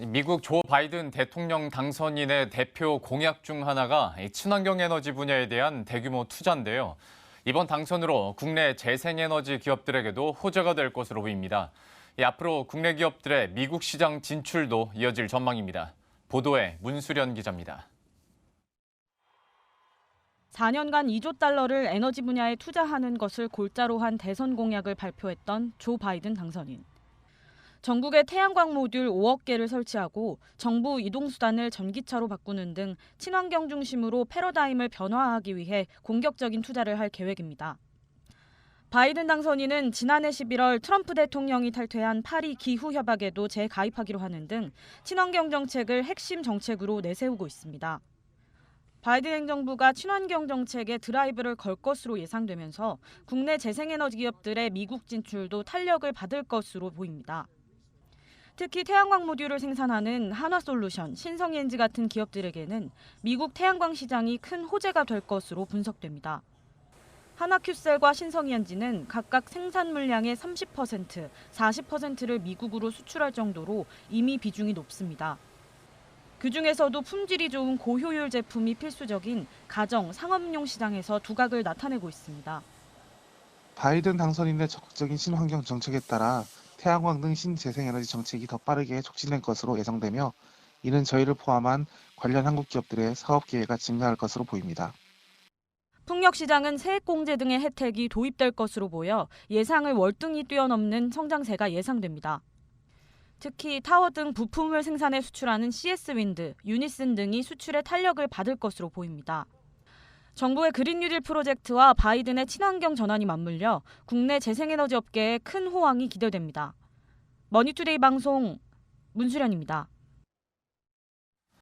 미국 조 바이든 대통령 당선인의 대표 공약 중 하나가 친환경 에너지 분야에 대한 대규모 투자인데요. 이번 당선으로 국내 재생에너지 기업들에게도 호재가 될 것으로 보입니다. 앞으로 국내 기업들의 미국 시장 진출도 이어질 전망입니다. 보도에 문수련 기자입니다. 4년간 2조 달러를 에너지 분야에 투자하는 것을 골자로 한 대선 공약을 발표했던 조 바이든 당선인. 전국에 태양광 모듈 5억 개를 설치하고 정부 이동수단을 전기차로 바꾸는 등 친환경 중심으로 패러다임을 변화하기 위해 공격적인 투자를 할 계획입니다. 바이든 당선인은 지난해 11월 트럼프 대통령이 탈퇴한 파리 기후협약에도 재가입하기로 하는 등 친환경 정책을 핵심 정책으로 내세우고 있습니다. 바이든 행정부가 친환경 정책에 드라이브를 걸 것으로 예상되면서 국내 재생에너지 기업들의 미국 진출도 탄력을 받을 것으로 보입니다. 특히 태양광 모듈을 생산하는 한화솔루션, 신성엔지 같은 기업들에게는 미국 태양광 시장이 큰 호재가 될 것으로 분석됩니다. 한화큐셀과 신성엔지는 각각 생산 물량의 30%, 40%를 미국으로 수출할 정도로 이미 비중이 높습니다. 그중에서도 품질이 좋은 고효율 제품이 필수적인 가정, 상업용 시장에서 두각을 나타내고 있습니다. 바이든 당선인의 적극적인 친환경 정책에 따라 태양광 등 신재생에너지 정책이 더 빠르게 촉진될 것으로 예상되며 이는 저희를 포함한 관련 한국 기업들의 사업 기회가 증가할 것으로 보입니다. 풍력시장은 세액공제 등의 혜택이 도입될 것으로 보여 예상을 월등히 뛰어넘는 성장세가 예상됩니다. 특히 타워 등 부품을 생산해 수출하는 CS윈드, 유니슨 등이 수출에 탄력을 받을 것으로 보입니다. 정부의 그린 뉴딜 프로젝트와 바이든의 친환경 전환이 맞물려 국내 재생에너지 업계에 큰 호황이 기대됩니다. 머니투데이 방송 문수련입니다.